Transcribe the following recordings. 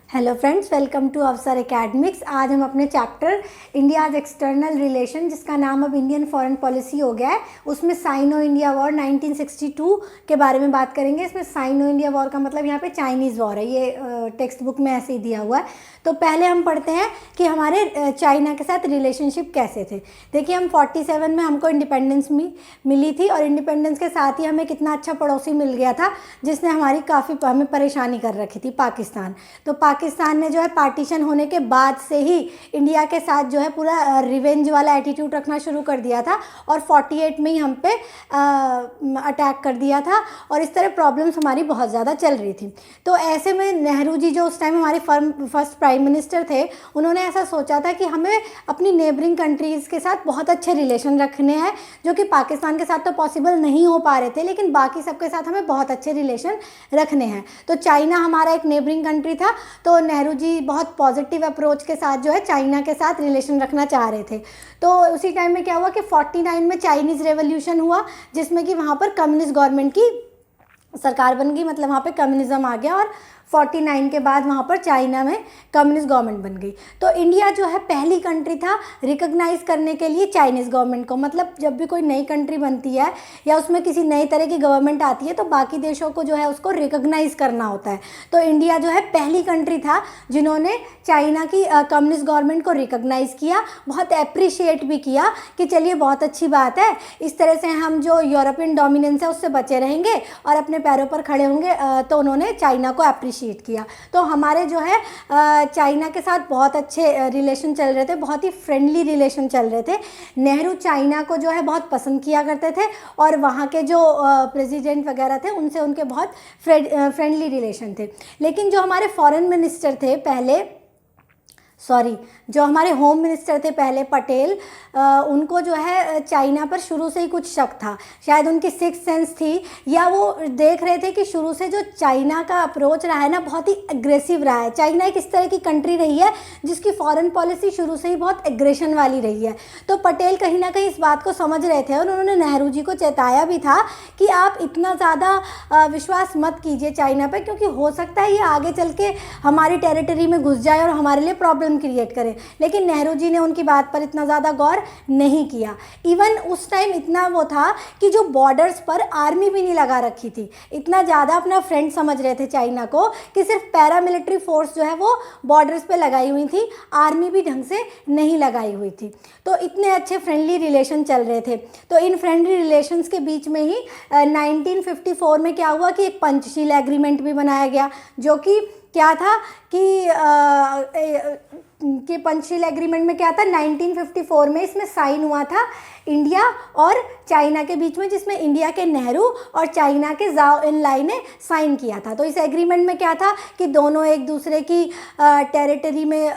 Hello friends, welcome to अवसर academics. आज हम अपने चैप्टर इंडियाज एक्सटर्नल रिलेशन, जिसका नाम अब इंडियन फॉरेन पॉलिसी हो गया है, उसमें साइनो इंडिया वॉर 1962 के बारे में बात करेंगे। इसमें साइनो इंडिया वॉर का मतलब यहाँ पे चाइनीज़ वॉर है, ये टेक्स्ट बुक में ऐसे ही दिया हुआ है। तो पहले हम पढ़ते हैं कि हमारे चाइना के साथ रिलेशनशिप कैसे थे। देखिए, हम 47 में हमको इंडिपेंडेंस मिली थी और इंडिपेंडेंस के साथ ही हमें कितना अच्छा पड़ोसी मिल गया था जिसने हमारी काफ़ी हमें परेशानी कर रखी थी, पाकिस्तान। तो पाकिस्तान ने जो है पार्टीशन होने के बाद से ही इंडिया के साथ जो है पूरा रिवेंज वाला एटीट्यूड रखना शुरू कर दिया था और 48 में ही हम पे अटैक कर दिया था और इस तरह प्रॉब्लम्स हमारी बहुत ज़्यादा चल रही थी। तो ऐसे में नेहरू जी, जो उस टाइम हमारे फर्स्ट प्राइम मिनिस्टर थे, उन्होंने ऐसा सोचा था कि हमें अपनी नेबरिंग कंट्रीज़ के साथ बहुत अच्छे रिलेशन रखने हैं, जो कि पाकिस्तान के साथ तो पॉसिबल नहीं हो पा रहे थे, लेकिन बाकी सबके साथ हमें बहुत अच्छे रिलेशन रखने हैं। तो चाइना हमारा एक नेबरिंग कंट्री था, तो नेहरू जी बहुत पॉजिटिव अप्रोच के साथ जो है चाइना के साथ रिलेशन रखना चाह रहे थे। तो उसी टाइम में क्या हुआ कि 49 में चाइनीज़ रेवोल्यूशन हुआ, जिसमें कि वहाँ पर कम्युनिस्ट गवर्नमेंट की सरकार बन गई, मतलब वहाँ पे कम्युनिज्म आ गया और 49 के बाद वहाँ पर चाइना में कम्युनिस्ट गवर्नमेंट बन गई। तो इंडिया जो है पहली कंट्री था रिकॉग्नाइज़ करने के लिए चाइनीज़ गवर्नमेंट को। मतलब जब भी कोई नई कंट्री बनती है या उसमें किसी नई तरह की गवर्नमेंट आती है तो बाकी देशों को जो है उसको रिकॉग्नाइज़ करना होता है। तो इंडिया जो है पहली कंट्री था जिन्होंने चाइना की कम्युनिस्ट गवर्नमेंट को रिकॉग्नाइज़ किया, बहुत अप्रिशिएट भी किया कि चलिए बहुत अच्छी बात है, इस तरह से हम जो यूरोपियन डोमिनेंस है उससे बचे रहेंगे और अपने पैरों पर खड़े होंगे। तो उन्होंने चाइना को अप्रिशिएट किया। तो हमारे जो है चाइना के साथ बहुत अच्छे रिलेशन चल रहे थे, बहुत ही फ्रेंडली रिलेशन चल रहे थे। नेहरू चाइना को जो है बहुत पसंद किया करते थे और वहाँ के जो प्रेसिडेंट वगैरह थे उनसे उनके बहुत फ्रेंडली रिलेशन थे। लेकिन जो हमारे फॉरेन मिनिस्टर थे पहले, जो हमारे होम मिनिस्टर थे पहले, पटेल, उनको जो है चाइना पर शुरू से ही कुछ शक था। शायद उनकी सिक्स सेंस थी, या वो देख रहे थे कि शुरू से जो चाइना का अप्रोच रहा है ना, बहुत ही एग्रेसिव रहा है। चाइना एक इस तरह की कंट्री रही है जिसकी फॉरेन पॉलिसी शुरू से ही बहुत एग्रेशन वाली रही है। तो पटेल कहीं ना कहीं इस बात को समझ रहे थे और उन्होंने नेहरू जी को चेताया भी था कि आप इतना ज़्यादा विश्वास मत कीजिए चाइना पर, क्योंकि हो सकता है ये आगे चल के हमारी टेरिटरी में घुस जाए और हमारे लिए प्रॉब्लम क्रिएट करे। लेकिन नेहरू जी ने उनकी बात पर इतना ज़्यादा गौर नहीं किया। इवन उस टाइम इतना वो था कि जो बॉर्डर्स पर आर्मी भी नहीं लगा रखी थी, इतना ज़्यादा अपना फ्रेंड समझ रहे थे चाइना को कि सिर्फ पैरामिलिट्री फोर्स जो है वो बॉर्डर्स पे लगाई हुई थी, आर्मी भी ढंग से नहीं लगाई हुई थी। तो इतने अच्छे फ्रेंडली रिलेशन चल रहे थे। तो इन फ्रेंडली रिलेशंस के बीच में ही 1954 में क्या हुआ कि एक पंचशील एग्रीमेंट भी बनाया गया, जो कि क्या था कि पंचशील एग्रीमेंट में क्या था, 1954 में इसमें साइन हुआ था इंडिया और चाइना के बीच में, जिसमें इंडिया के नेहरू और चाइना के जाओ एनलाई ने साइन किया था। तो इस एग्रीमेंट में क्या था कि दोनों एक दूसरे की टेरिटरी में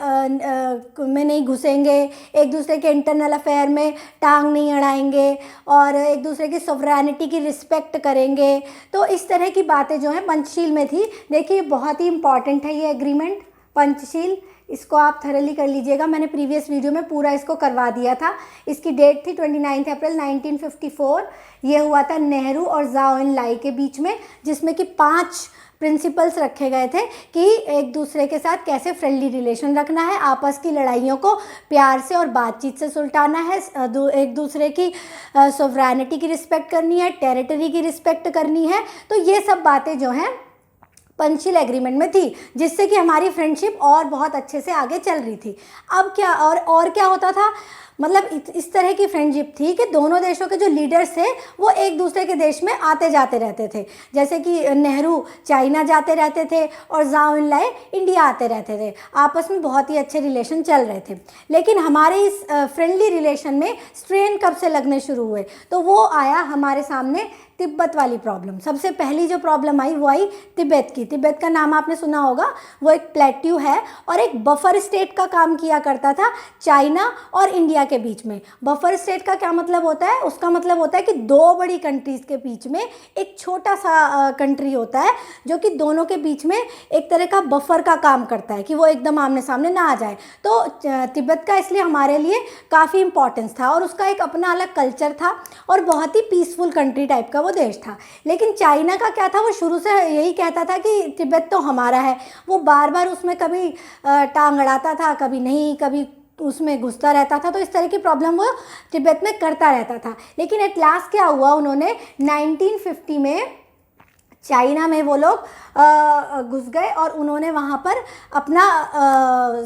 नहीं घुसेंगे, एक दूसरे के इंटरनल अफेयर में टांग नहीं अड़ाएंगे और एक दूसरे की सॉवरेनिटी की रिस्पेक्ट करेंगे। तो इस तरह की बातें जो हैं पंचशील में थी। देखिए, बहुत ही इंपॉर्टेंट है ये एग्रीमेंट पंचशील, इसको आप थरली कर लीजिएगा। मैंने प्रीवियस वीडियो में पूरा इसको करवा दिया था। इसकी डेट थी 29 अप्रैल 1954। ये हुआ था नेहरू और जाओ एनलाई के बीच में, जिसमें कि 5 प्रिंसिपल्स रखे गए थे कि एक दूसरे के साथ कैसे फ्रेंडली रिलेशन रखना है, आपस की लड़ाइयों को प्यार से और बातचीत से सुलटाना है, एक दूसरे की सॉवरेनिटी की रिस्पेक्ट करनी है, टेरिटरी की रिस्पेक्ट करनी है। तो ये सब बातें जो हैं पंचशील एग्रीमेंट में थी, जिससे कि हमारी फ्रेंडशिप और बहुत अच्छे से आगे चल रही थी। अब क्या और क्या होता था, मतलब इस तरह की फ्रेंडशिप थी कि दोनों देशों के जो लीडर्स थे वो एक दूसरे के देश में आते जाते रहते थे। जैसे कि नेहरू चाइना जाते रहते थे और जाओ एनलाई इंडिया आते रहते थे। आपस में बहुत ही अच्छे रिलेशन चल रहे थे। लेकिन हमारे इस फ्रेंडली रिलेशन में स्ट्रेन कब से लगने शुरू हुए, तो वो आया हमारे सामने तिब्बत वाली प्रॉब्लम। सबसे पहली जो प्रॉब्लम आई वो आई तिब्बत की। तिब्बत का नाम आपने सुना होगा, वो एक प्लेट्यू है और एक बफर स्टेट का काम किया करता था चाइना और इंडिया के बीच में। बफर स्टेट का क्या मतलब होता है? उसका मतलब होता है कि दो बड़ी कंट्रीज़ के बीच में एक छोटा सा कंट्री होता है जो कि दोनों के बीच में एक तरह का बफर का काम करता है कि वो एकदम आमने सामने ना आ जाए। तो तिब्बत का इसलिए हमारे लिए काफ़ी इम्पोर्टेंस था और उसका एक अपना अलग कल्चर था और बहुत ही पीसफुल कंट्री टाइप का वो देश था। लेकिन चाइना का क्या था, वो शुरू से यही कहता था कि तिब्बत तो हमारा है। वो बार बार उसमें कभी टांग अड़ाता था, कभी नहीं, कभी उसमें घुसता रहता था। तो इस तरह की प्रॉब्लम वो तिब्बत में करता रहता था। लेकिन एट लास्ट क्या हुआ, उन्होंने 1950 में चाइना में वो लोग घुस गए और उन्होंने वहाँ पर अपना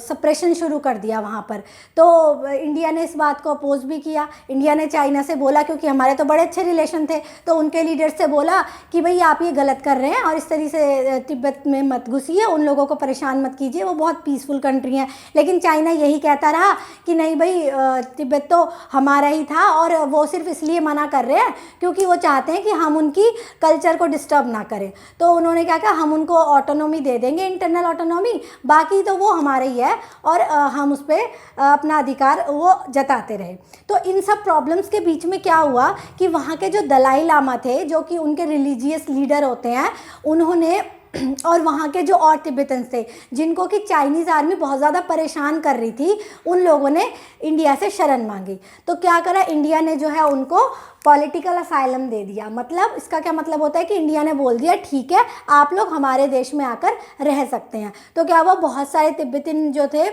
सप्रेशन शुरू कर दिया वहाँ पर। तो इंडिया ने इस बात को अपोज भी किया। इंडिया ने चाइना से बोला, क्योंकि हमारे तो बड़े अच्छे रिलेशन थे, तो उनके लीडर्स से बोला कि भाई आप ये गलत कर रहे हैं और इस तरीके से तिब्बत में मत घुसिए, उन लोगों को परेशान मत कीजिए, वो बहुत पीसफुल कंट्री है। लेकिन चाइना यही कहता रहा कि नहीं भाई, तिब्बत तो हमारा ही था और वो सिर्फ इसलिए मना कर रहे हैं क्योंकि वो चाहते हैं कि हम उनकी कल्चर को डिस्टर्ब ना करें। तो उन्होंने क्या कहा, हम उनको ऑटोनॉमी दे देंगे, इंटरनल ऑटोनॉमी, बाकी तो वो हमारे ही है और हम उस पर अपना अधिकार वो जताते रहे। तो इन सब प्रॉब्लम्स के बीच में क्या हुआ कि वहाँ के जो दलाई लामा थे, जो कि उनके रिलीजियस लीडर होते हैं, उन्होंने और वहाँ के जो और तिब्बतन्स थे जिनको कि चाइनीज़ आर्मी बहुत ज़्यादा परेशान कर रही थी, उन लोगों ने इंडिया से शरण मांगी। तो क्या करा, इंडिया ने जो है उनको पॉलिटिकल असाइलम दे दिया। मतलब इसका क्या मतलब होता है कि इंडिया ने बोल दिया ठीक है, आप लोग हमारे देश में आकर रह सकते हैं। तो क्या हुआ, बहुत सारे तिब्बतन जो थे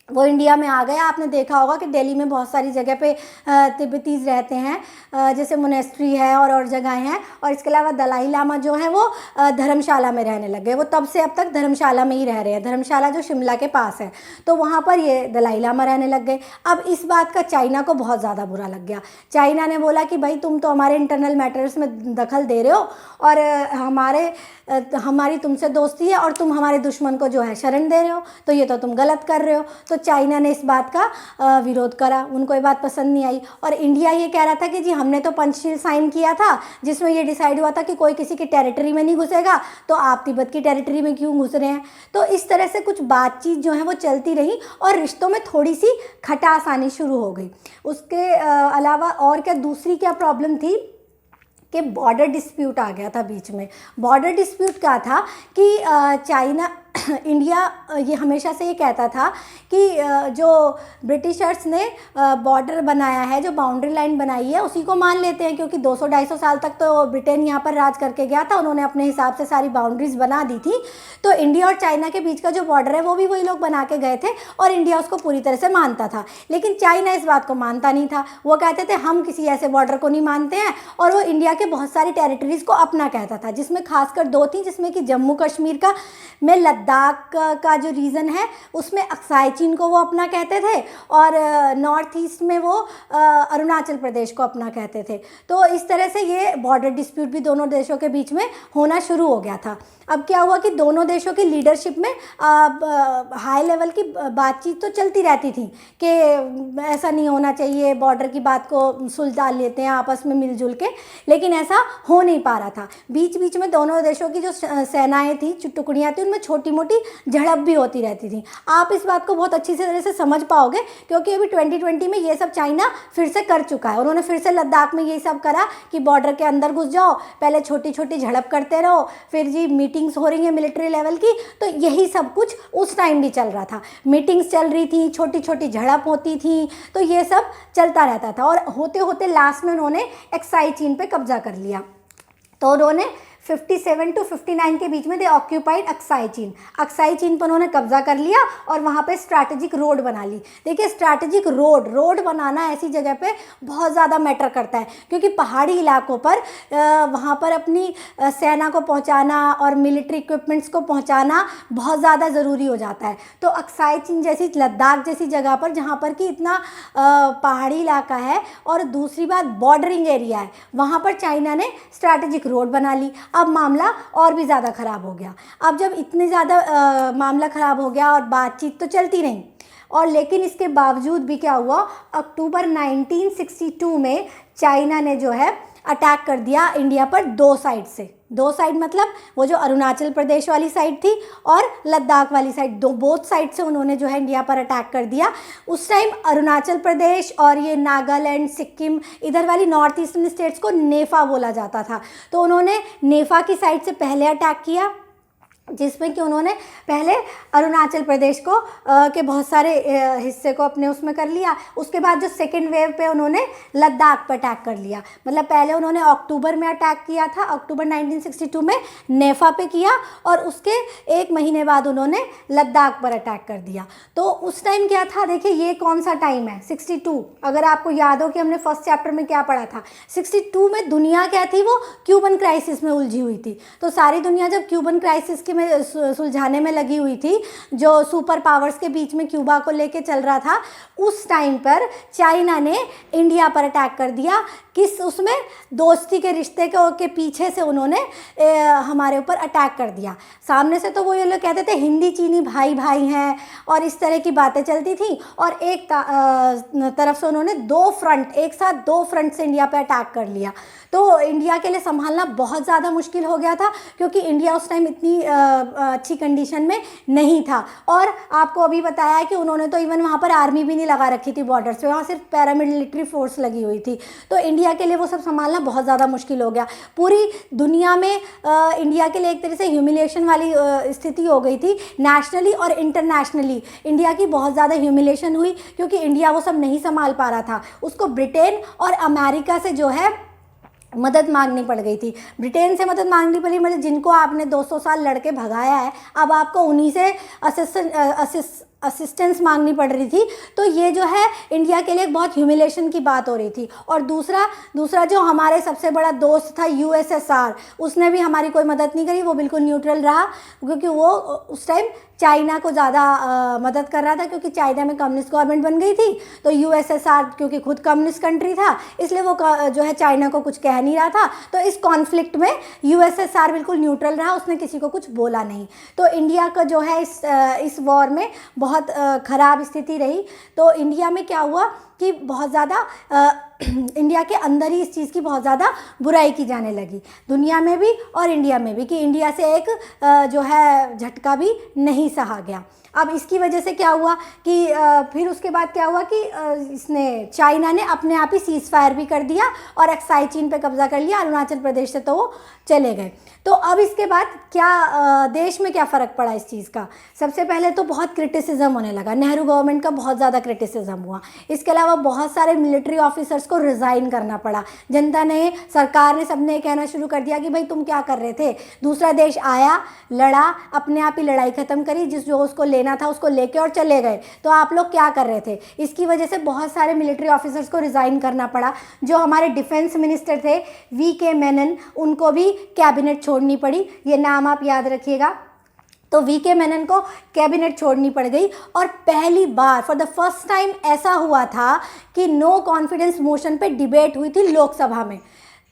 वो इंडिया में आ गए। आपने देखा होगा कि दिल्ली में बहुत सारी जगह पे तिब्बतीज़ रहते हैं, जैसे मोनेस्ट्री है और जगहें हैं। और इसके अलावा दलाई लामा जो है वो धर्मशाला में रहने लग गए। वो तब से अब तक धर्मशाला में ही रह रहे हैं, धर्मशाला जो शिमला के पास है, तो वहाँ पर ये दलाई लामा रहने लग गए। अब इस बात का चाइना को बहुत ज़्यादा बुरा लग गया। चाइना ने बोला कि भाई तुम तो हमारे इंटरनल मैटर्स में दखल दे रहे हो और हमारी तुमसे दोस्ती है और तुम हमारे दुश्मन को जो है शरण दे रहे हो, तो ये तो तुम गलत कर रहे हो। तो चाइना ने इस बात का विरोध करा, उनको ये बात पसंद नहीं आई। और इंडिया ये कह रहा था कि जी हमने तो पंचशील साइन किया था जिसमें ये डिसाइड हुआ था कि कोई किसी की टेरिटरी में नहीं घुसेगा, तो आप तिब्बत की टेरिटरी में क्यों घुस रहे हैं। तो इस तरह से कुछ बातचीत जो है वो चलती रही और रिश्तों में थोड़ी सी खटास आनी शुरू हो गई। उसके अलावा और क्या दूसरी क्या प्रॉब्लम थी कि बॉर्डर डिस्प्यूट आ गया था बीच में। बॉर्डर डिस्प्यूट क्या था कि चाइना इंडिया ये हमेशा से ये कहता था कि जो ब्रिटिशर्स ने बॉर्डर बनाया है, जो बाउंड्री लाइन बनाई है, उसी को मान लेते हैं, क्योंकि 200-250 साल तक तो ब्रिटेन यहाँ पर राज करके गया था, उन्होंने अपने हिसाब से सारी बाउंड्रीज बना दी थी। तो इंडिया और चाइना के बीच का जो बॉर्डर है वो भी वही लोग बना के गए थे और इंडिया उसको पूरी तरह से मानता था। लेकिन चाइना इस बात को मानता नहीं था। वो कहते थे हम किसी ऐसे बॉर्डर को नहीं मानते हैं, और वो इंडिया के बहुत सारी टेरिटरीज़ को अपना कहता था, जिसमें खासकर 2 थी, जिसमें कि जम्मू कश्मीर का में लद्दाख का जो रीजन है उसमें अक्साई चीन को वो अपना कहते थे और नॉर्थ ईस्ट में वो अरुणाचल प्रदेश को अपना कहते थे। तो इस तरह से ये बॉर्डर डिस्प्यूट भी दोनों देशों के बीच में होना शुरू हो गया था। अब क्या हुआ कि दोनों देशों की लीडरशिप में हाई लेवल की बातचीत तो चलती रहती थी कि ऐसा नहीं होना चाहिए, बॉर्डर की बात को सुलझा लेते हैं आपस में मिलजुल के, लेकिन ऐसा हो नहीं पा रहा था। बीच बीच में दोनों देशों की जो सेनाएं थी, टुकड़ियाँ थी, उनमें छोटी मोटी झड़प भी होती रहती थी। आप इस बात को बहुत अच्छी तरह से समझ पाओगे क्योंकि अभी 2020 में ये सब चाइना फिर से कर चुका है। उन्होंने फिर से लद्दाख में यही सब करा कि बॉर्डर के अंदर घुस जाओ, पहले छोटी छोटी झड़प करते रहो, फिर जी मीटिंग्स हो रही है मिलिट्री लेवल की। तो यही सब कुछ उस टाइम भी चल रहा था, मीटिंग्स चल रही थी, छोटी छोटी झड़प होती थी, तो ये सब चलता रहता था। और होते होते लास्ट में उन्होंने एक्साई चीन पे कब्जा कर लिया। तो उन्होंने 57 to 59 के बीच में दे ऑक्यूपाइड अक्साई चीन। अक्साई चीन पर उन्होंने कब्जा कर लिया और वहाँ पे स्ट्रैटेजिक रोड बना ली। देखिए स्ट्रैटेजिक रोड बनाना ऐसी जगह पे बहुत ज़्यादा मैटर करता है, क्योंकि पहाड़ी इलाकों पर वहाँ पर अपनी सेना को पहुँचाना और मिलिट्री इक्विपमेंट्स को पहुँचाना बहुत ज़्यादा ज़रूरी हो जाता है। तो अक्साई चीन जैसी, लद्दाख जैसी जगह पर जहाँ पर कि इतना पहाड़ी इलाका है और दूसरी बात बॉर्डरिंग एरिया है, वहाँ पर चाइना ने स्ट्रैटेजिक रोड बना ली। अब मामला और भी ज़्यादा ख़राब हो गया। अब जब इतने ज़्यादा मामला ख़राब हो गया और बातचीत तो चलती रही, और लेकिन इसके बावजूद भी क्या हुआ, अक्टूबर 1962 में चाइना ने जो है अटैक कर दिया इंडिया पर 2 साइड से। दो साइड मतलब वो जो अरुणाचल प्रदेश वाली साइड थी और लद्दाख वाली साइड, दो बोथ साइड से उन्होंने जो है इंडिया पर अटैक कर दिया। उस टाइम अरुणाचल प्रदेश और ये नागालैंड, सिक्किम, इधर वाली नॉर्थ ईस्टर्न स्टेट्स को नेफा बोला जाता था। तो उन्होंने नेफा की साइड से पहले अटैक किया, जिसमें कि उन्होंने पहले अरुणाचल प्रदेश को के बहुत सारे हिस्से को अपने उसमें कर लिया। उसके बाद जो सेकेंड वेव पे उन्होंने लद्दाख पर अटैक कर लिया। मतलब पहले उन्होंने अक्टूबर में अटैक किया था, अक्टूबर 1962 में नेफा पे किया, और उसके एक महीने बाद उन्होंने लद्दाख पर अटैक कर दिया। तो उस टाइम क्या था, देखिए ये कौन सा टाइम है, 62। अगर आपको याद हो कि हमने फर्स्ट चैप्टर में क्या पढ़ा था, 62 में दुनिया क्या थी, वो क्यूबन क्राइसिस में उलझी हुई थी। तो सारी दुनिया जब क्यूबन क्राइसिस की सुलझाने में लगी हुई थी, जो सुपर पावर्स के बीच में क्यूबा को लेके चल रहा था, उस टाइम पर चाइना ने इंडिया पर अटैक कर दिया। किस उसमें दोस्ती के रिश्ते के पीछे से उन्होंने हमारे ऊपर अटैक कर दिया। सामने से तो वो ये लोग कहते थे हिंदी चीनी भाई भाई हैं और इस तरह की बातें चलती थी, और एक तरफ से उन्होंने एक साथ दो फ्रंट से इंडिया पे अटैक कर लिया। तो इंडिया के लिए संभालना बहुत ज़्यादा मुश्किल हो गया था, क्योंकि इंडिया उस टाइम इतनी अच्छी कंडीशन में नहीं था। और आपको अभी बताया है कि उन्होंने तो इवन वहाँ पर आर्मी भी नहीं लगा रखी थी बॉर्डर्स पे, वहाँ सिर्फ पैरामिलिट्री फोर्स लगी हुई थी। तो इंडिया के लिए वो सब संभालना बहुत ज़्यादा मुश्किल हो गया। पूरी दुनिया में इंडिया के लिए एक तरह से ह्यूमिलिएशन वाली स्थिति हो गई थी। नेशनली और इंटरनेशनली इंडिया की बहुत ज़्यादा ह्यूमिलिएशन हुई, क्योंकि इंडिया वो सब नहीं संभाल पा रहा था। उसको ब्रिटेन और अमेरिका से जो है मदद मांगनी पड़ गई थी। ब्रिटेन से मदद मांगनी पड़ी, मतलब जिनको आपने 200 साल लड़के भगाया है, अब आपको उन्हीं से असिस्टेंस मांगनी पड़ रही थी। तो ये जो है इंडिया के लिए एक बहुत ह्यूमिलेशन की बात हो रही थी। और दूसरा जो हमारे सबसे बड़ा दोस्त था यूएसएसआर, उसने भी हमारी कोई मदद नहीं करी, वो बिल्कुल न्यूट्रल रहा, क्योंकि वो उस टाइम चाइना को ज़्यादा मदद कर रहा था, क्योंकि चाइना में कम्युनिस्ट गवर्नमेंट बन गई थी। तो यूएसएसआर क्योंकि खुद कम्युनिस्ट कंट्री था, इसलिए वो जो है चाइना को कुछ कह नहीं रहा था। तो इस कॉन्फ्लिक्ट में यूएसएसआर बिल्कुल न्यूट्रल रहा, उसने किसी को कुछ बोला नहीं। तो इंडिया का जो है इस वॉर में बहुत ख़राब स्थिति रही। तो इंडिया में क्या हुआ कि बहुत ज़्यादा इंडिया के अंदर ही इस चीज़ की बहुत ज़्यादा बुराई की जाने लगी, दुनिया में भी और इंडिया में भी, कि इंडिया से एक जो है झटका भी नहीं सहा गया। अब इसकी वजह से क्या हुआ कि फिर उसके बाद क्या हुआ कि चाइना ने अपने आप ही सीज़ फायर भी कर दिया और अक्साई चीन पे कब्जा कर लिया। अरुणाचल प्रदेश से तो वो चले गए। तो अब इसके बाद क्या देश में क्या फ़र्क पड़ा इस चीज़ का? सबसे पहले तो बहुत क्रिटिसिज्म होने लगा, नेहरू गवर्नमेंट का बहुत ज़्यादा क्रिटिसिज्म हुआ। इसके अलावा बहुत सारे मिलिट्री ऑफिसर्स को रिज़ाइन करना पड़ा। जनता ने, सरकार ने, सबने कहना शुरू कर दिया कि भाई तुम क्या कर रहे थे। दूसरा देश आया, लड़ा, अपने आप ही लड़ाई ख़त्म करी, जो उसको लेना था उसको लेके और चले गए। तो आप लोग क्या कर रहे थे? इसकी वजह से बहुत सारे मिलिट्री ऑफिसर्स को रिज़ाइन करना पड़ा। जो हमारे डिफेंस मिनिस्टर थे वी.के. मेनन, उनको भी कैबिनेट छोड़नी पड़ी। ये नाम आप याद रखिएगा। तो वी.के. मेनन को कैबिनेट छोड़नी पड़ गई। और पहली बार फॉर द फर्स्ट टाइम ऐसा हुआ था कि नो कॉन्फिडेंस मोशन पे डिबेट हुई थी लोकसभा में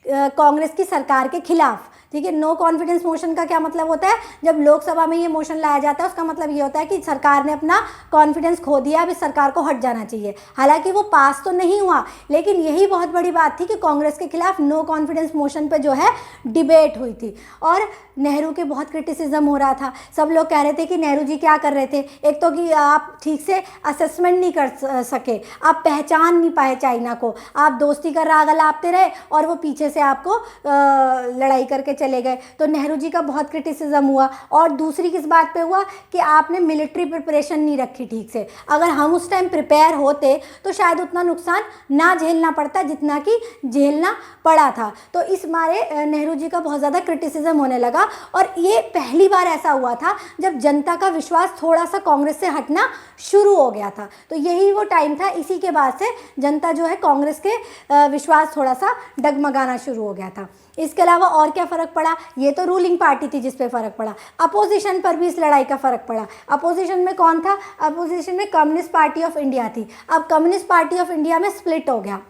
कांग्रेस की सरकार के खिलाफ। ठीक है, नो कॉन्फिडेंस मोशन का क्या मतलब होता है? जब लोकसभा में ये मोशन लाया जाता है, उसका मतलब ये होता है कि सरकार ने अपना कॉन्फिडेंस खो दिया, अब इस सरकार को हट जाना चाहिए। हालांकि वो पास तो नहीं हुआ, लेकिन यही बहुत बड़ी बात थी कि कांग्रेस के खिलाफ नो कॉन्फिडेंस मोशन पे जो है डिबेट हुई थी। और नेहरू के बहुत क्रिटिसिज्म हो रहा था। सब लोग कह रहे थे कि नेहरू जी क्या कर रहे थे, एक तो कि आप ठीक से असेसमेंट नहीं कर सके, आप पहचान नहीं पाए चाइना को, आप दोस्ती का राग अलापते रहे और वो पीछे से आपको लड़ाई करके चले गए। तो नेहरू जी का बहुत क्रिटिसिज्म हुआ। और दूसरी किस बात पे हुआ कि आपने मिलिट्री प्रिपरेशन नहीं रखी ठीक से। अगर हम उस टाइम प्रिपेयर होते तो शायद उतना नुकसान ना झेलना पड़ता जितना कि झेलना पड़ा था। तो इस मारे नेहरू जी का बहुत ज़्यादा क्रिटिसिज्म होने लगा। और ये पहली बार ऐसा हुआ था जब जनता का विश्वास थोड़ा सा कांग्रेस से हटना शुरू हो गया था। तो यही वो टाइम था, इसी के बाद से जनता जो है कांग्रेस के विश्वास थोड़ा सा डगमगाना शुरू हो गया था। इसके अलावा और क्या फ़र्क पड़ा? ये तो रूलिंग पार्टी थी जिस पे फ़र्क पड़ा। अपोजिशन पर भी इस लड़ाई का फ़र्क पड़ा। अपोजिशन में कौन था? अपोजिशन में कम्युनिस्ट पार्टी ऑफ इंडिया थी। अब कम्युनिस्ट पार्टी ऑफ इंडिया में स्प्लिट हो गया।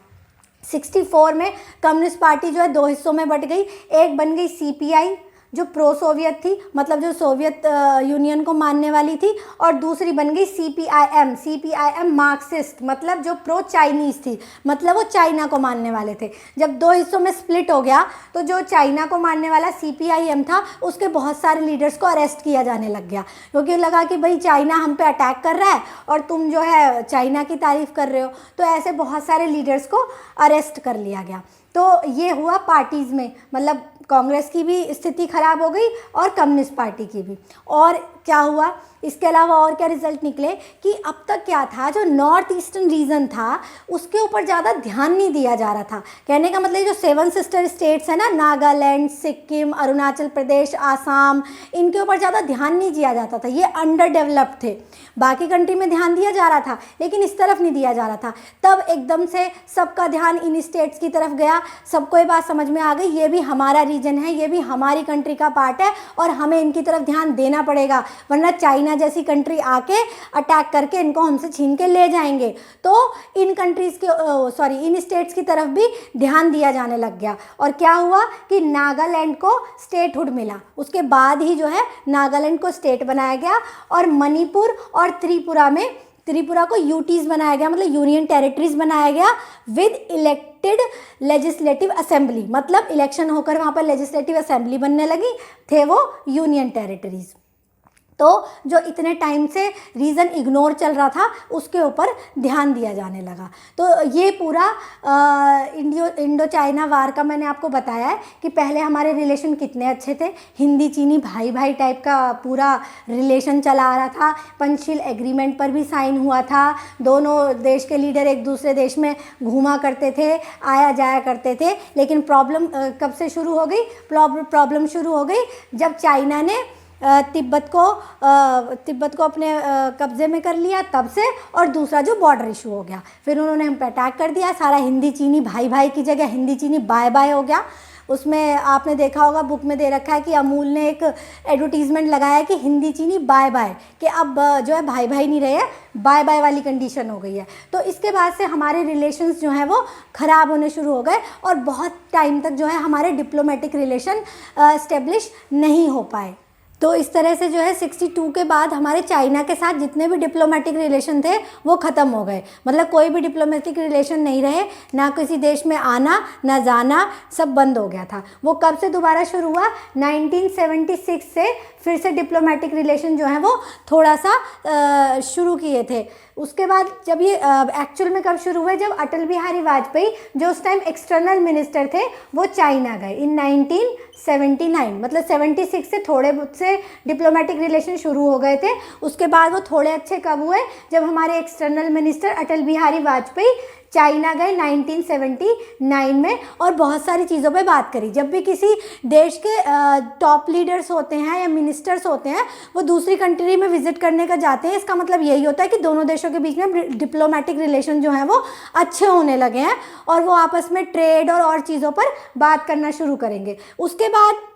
64 में कम्युनिस्ट पार्टी जो है दो हिस्सों में बट गई। एक बन गई CPI जो प्रो सोवियत थी, मतलब जो सोवियत यूनियन को मानने वाली थी, और दूसरी बन गई CPIM मार्क्सिस्ट, मतलब जो प्रो चाइनीज़ थी, मतलब वो चाइना को मानने वाले थे। जब दो हिस्सों में स्प्लिट हो गया तो जो चाइना को मानने वाला CPIM था उसके बहुत सारे लीडर्स को अरेस्ट किया जाने लग गया, क्योंकि लगा कि भाई चाइना हम पे अटैक कर रहा है और तुम जो है चाइना की तारीफ़ कर रहे हो, तो ऐसे बहुत सारे लीडर्स को अरेस्ट कर लिया गया। तो ये हुआ पार्टीज़ में, मतलब कांग्रेस की भी स्थिति खराब हो गई और कम्युनिस्ट पार्टी की भी। और क्या हुआ, इसके अलावा और क्या रिजल्ट निकले कि अब तक क्या था, जो नॉर्थ ईस्टर्न रीजन था उसके ऊपर ज़्यादा ध्यान नहीं दिया जा रहा था। कहने का मतलब जो 7 सिस्टर स्टेट्स है ना, नागालैंड, सिक्किम, अरुणाचल प्रदेश, आसाम, इनके ऊपर ज़्यादा ध्यान नहीं दिया जाता था, ये अंडर डेवलप्ड थे। बाकी कंट्री में ध्यान दिया जा रहा था लेकिन इस तरफ नहीं दिया जा रहा था। तब एकदम से सबका ध्यान इन स्टेट्स की तरफ गया, सबको ये बात समझ में आ गई ये भी हमारा रीजन है, ये भी हमारी कंट्री का पार्ट है और हमें इनकी तरफ ध्यान देना पड़ेगा, वरना चाइना जैसी कंट्री आके अटैक करके इनको हमसे छीन के ले जाएंगे। तो इन कंट्रीज़ के इन स्टेट्स की तरफ भी ध्यान दिया जाने लग गया। और क्या हुआ कि नागालैंड को स्टेटहुड मिला, उसके बाद ही जो है नागालैंड को स्टेट बनाया गया, और मणिपुर और त्रिपुरा को यूटीज बनाया गया, मतलब यूनियन टेरिटरीज बनाया गया विद इलेक्टेड लेजिस्लेटिव असेंबली, मतलब इलेक्शन होकर वहाँ पर लेजिस्लेटिव असेंबली बनने लगी, थे वो यूनियन टेरिटरीज। तो जो इतने टाइम से रीज़न इग्नोर चल रहा था उसके ऊपर ध्यान दिया जाने लगा। तो ये पूरा इंडो चाइना वार का मैंने आपको बताया है कि पहले हमारे रिलेशन कितने अच्छे थे, हिंदी चीनी भाई भाई टाइप का पूरा रिलेशन चला आ रहा था, पंचशील एग्रीमेंट पर भी साइन हुआ था, दोनों देश के लीडर एक दूसरे देश में घूमा करते थे, आया जाया करते थे। लेकिन प्रॉब्लम कब से शुरू हो गई? प्रॉब्लम शुरू हो गई जब चाइना ने तिब्बत को अपने कब्ज़े में कर लिया तब से, और दूसरा जो बॉर्डर इशू हो गया, फिर उन्होंने हम पे अटैक कर दिया, सारा हिंदी चीनी भाई भाई की जगह हिंदी चीनी बाय बाय हो गया। उसमें आपने देखा होगा बुक में दे रखा है कि अमूल ने एक एडवर्टीज़मेंट लगाया है कि हिंदी चीनी बाय बाय, कि अब जो है भाई भाई नहीं रहे, बाय बाय वाली कंडीशन हो गई है। तो इसके बाद से हमारे रिलेशंस जो हैं वो ख़राब होने शुरू हो गए और बहुत टाइम तक जो है हमारे डिप्लोमेटिक रिलेशन इस्टेब्लिश नहीं हो पाए। तो इस तरह से जो है 62 के बाद हमारे चाइना के साथ जितने भी डिप्लोमेटिक रिलेशन थे वो ख़त्म हो गए, मतलब कोई भी डिप्लोमेटिक रिलेशन नहीं रहे, ना किसी देश में आना ना जाना, सब बंद हो गया था। वो कब से दोबारा शुरू हुआ? 1976 से फिर से डिप्लोमेटिक रिलेशन जो है वो थोड़ा सा शुरू किए थे। उसके बाद जब ये एक्चुअल में कब शुरू हुए? जब अटल बिहारी वाजपेयी जो उस टाइम एक्सटर्नल मिनिस्टर थे वो चाइना गए इन 1979, मतलब 76 से थोड़े बहुत से डिप्लोमेटिक रिलेशन शुरू हो गए थे। उसके बाद वो थोड़े अच्छे कब हुए? जब हमारे external minister Atal Bihari Vajpayee China गए 1979 में और बहुत सारी चीज़ों पे बात करी। जब भी किसी देश के टॉप लीडर्स होते हैं या मिनिस्टर्स होते हैं वो दूसरी कंट्री में विजिट करने का जाते हैं, इसका मतलब यही होता है कि दोनों देशों के बीच में डिप्लोमेटिक रिलेशन जो हैं वो अच्छे होने लगे हैं और वो आपस में ट्रेड और चीज़ों पर बात करना शुरू करेंगे। उसके बाद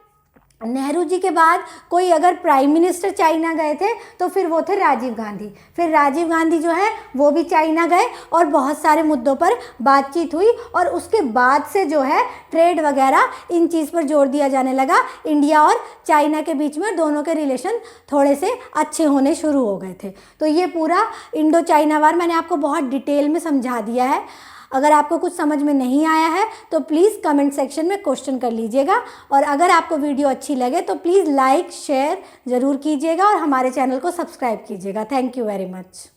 नेहरू जी के बाद कोई अगर प्राइम मिनिस्टर चाइना गए थे तो फिर वो थे राजीव गांधी। फिर राजीव गांधी जो है वो भी चाइना गए और बहुत सारे मुद्दों पर बातचीत हुई और उसके बाद से जो है ट्रेड वगैरह इन चीज़ पर जोर दिया जाने लगा। इंडिया और चाइना के बीच में दोनों के रिलेशन थोड़े से अच्छे होने शुरू हो गए थे। तो ये पूरा इंडो चाइना वार मैंने आपको बहुत डिटेल में समझा दिया है। अगर आपको कुछ समझ में नहीं आया है तो प्लीज़ कमेंट सेक्शन में क्वेश्चन कर लीजिएगा और अगर आपको वीडियो अच्छी लगे तो प्लीज़ लाइक शेयर ज़रूर कीजिएगा और हमारे चैनल को सब्सक्राइब कीजिएगा। Thank you very much.